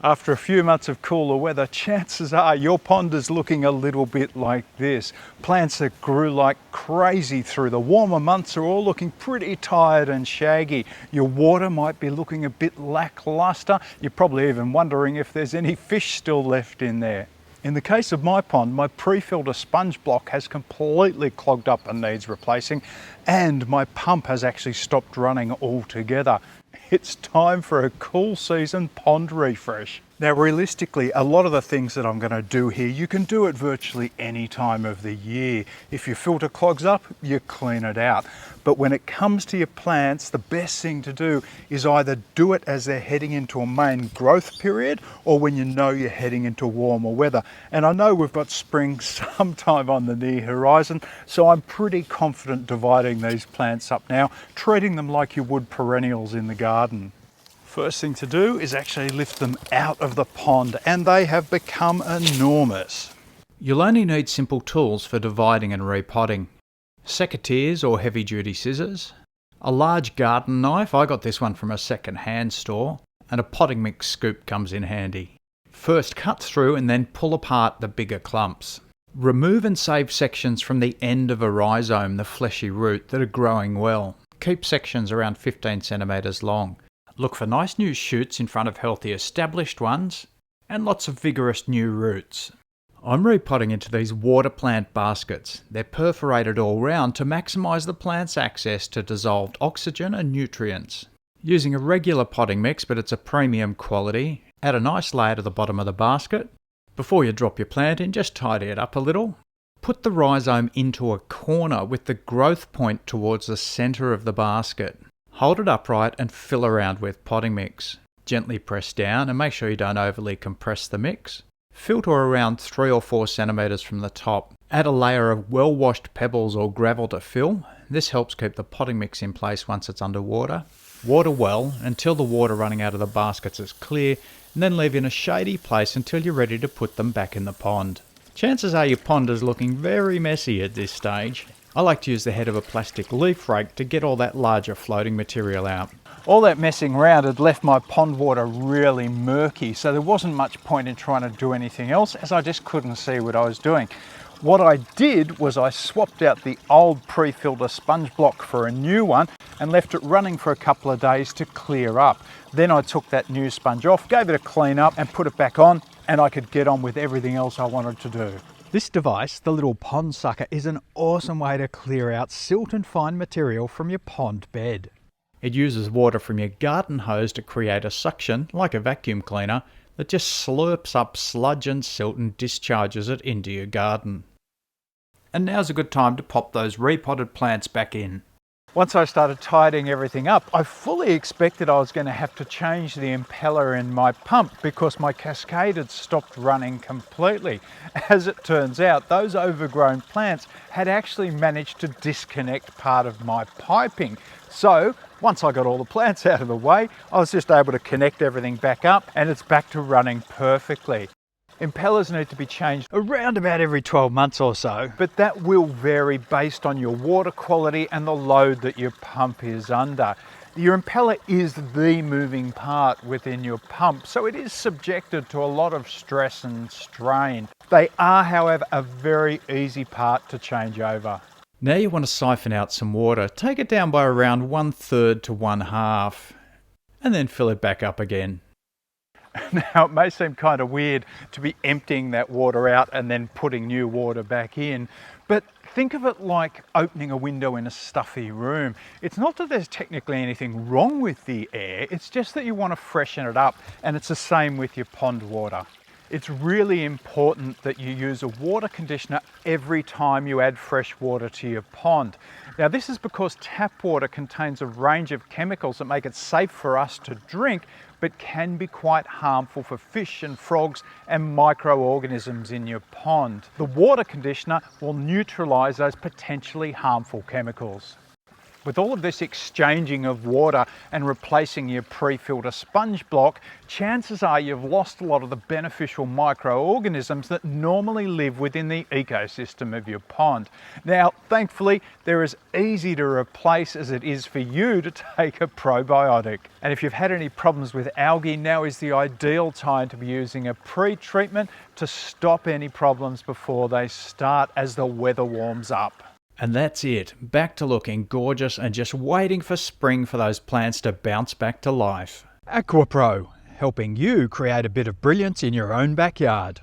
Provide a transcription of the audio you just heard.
After a few months of cooler weather, chances are your pond is looking a little bit like this. Plants that grew like crazy through the warmer months are all looking pretty tired and shaggy. Your water might be looking a bit lackluster. You're probably even wondering if there's any fish still left in there. In the case of my pond, my pre-filter sponge block has completely clogged up and needs replacing, and my pump has actually stopped running altogether. It's time for a cool season pond refresh. Now realistically, a lot of the things that I'm going to do here, you can do at virtually any time of the year. If your filter clogs up, you clean it out. But when it comes to your plants, the best thing to do is either do it as they're heading into a main growth period or when you know you're heading into warmer weather. And I know we've got spring sometime on the near horizon, so I'm pretty confident dividing these plants up now, treating them like you would perennials in the garden. First thing to do is actually lift them out of the pond, and they have become enormous. You'll only need simple tools for dividing and repotting. Secateurs or heavy duty scissors, a large garden knife, I got this one from a second-hand store, and a potting mix scoop comes in handy. First cut through and then pull apart the bigger clumps. Remove and save sections from the end of a rhizome, the fleshy root, that are growing well. Keep sections around 15 centimetres long. Look for nice new shoots in front of healthy established ones, and lots of vigorous new roots. I'm repotting into these water plant baskets. They're perforated all round to maximise the plant's access to dissolved oxygen and nutrients. Using a regular potting mix, but it's a premium quality, add a nice layer to the bottom of the basket. Before you drop your plant in, just tidy it up a little. Put the rhizome into a corner with the growth point towards the centre of the basket. Hold it upright and fill around with potting mix. Gently press down and make sure you don't overly compress the mix. Filter around 3 or 4 centimetres from the top. Add a layer of well-washed pebbles or gravel to fill. This helps keep the potting mix in place once it's underwater. Water well until the water running out of the baskets is clear, and then leave in a shady place until you're ready to put them back in the pond. Chances are your pond is looking very messy at this stage. I like to use the head of a plastic leaf rake to get all that larger floating material out. All that messing around had left my pond water really murky, so there wasn't much point in trying to do anything else, as I just couldn't see what I was doing. What I did was I swapped out the old pre-filter sponge block for a new one and left it running for a couple of days to clear up. Then I took that new sponge off, gave it a clean up and put it back on, and I could get on with everything else I wanted to do. This device, the little pond sucker, is an awesome way to clear out silt and fine material from your pond bed. It uses water from your garden hose to create a suction, like a vacuum cleaner, that just slurps up sludge and silt and discharges it into your garden. And now's a good time to pop those repotted plants back in. Once I started tidying everything up, I fully expected I was going to have to change the impeller in my pump because my cascade had stopped running completely. As it turns out, those overgrown plants had actually managed to disconnect part of my piping. So once I got all the plants out of the way, I was just able to connect everything back up and it's back to running perfectly. Impellers need to be changed around about every 12 months or so, but that will vary based on your water quality and the load that your pump is under. Your impeller is the moving part within your pump, so it is subjected to a lot of stress and strain. They are, however, a very easy part to change over. Now you want to siphon out some water. Take it down by around 1/3 to 1/2, and then fill it back up again. Now, it may seem kind of weird to be emptying that water out and then putting new water back in, but think of it like opening a window in a stuffy room. It's not that there's technically anything wrong with the air, it's just that you want to freshen it up, and it's the same with your pond water. It's really important that you use a water conditioner every time you add fresh water to your pond. Now, this is because tap water contains a range of chemicals that make it safe for us to drink, but can be quite harmful for fish and frogs and microorganisms in your pond. The water conditioner will neutralise those potentially harmful chemicals. With all of this exchanging of water and replacing your pre-filter sponge block, chances are you've lost a lot of the beneficial microorganisms that normally live within the ecosystem of your pond. Now, thankfully, they're as easy to replace as it is for you to take a probiotic. And if you've had any problems with algae, now is the ideal time to be using a pre-treatment to stop any problems before they start as the weather warms up. And that's it, back to looking gorgeous and just waiting for spring for those plants to bounce back to life. Aquapro, helping you create a bit of brilliance in your own backyard.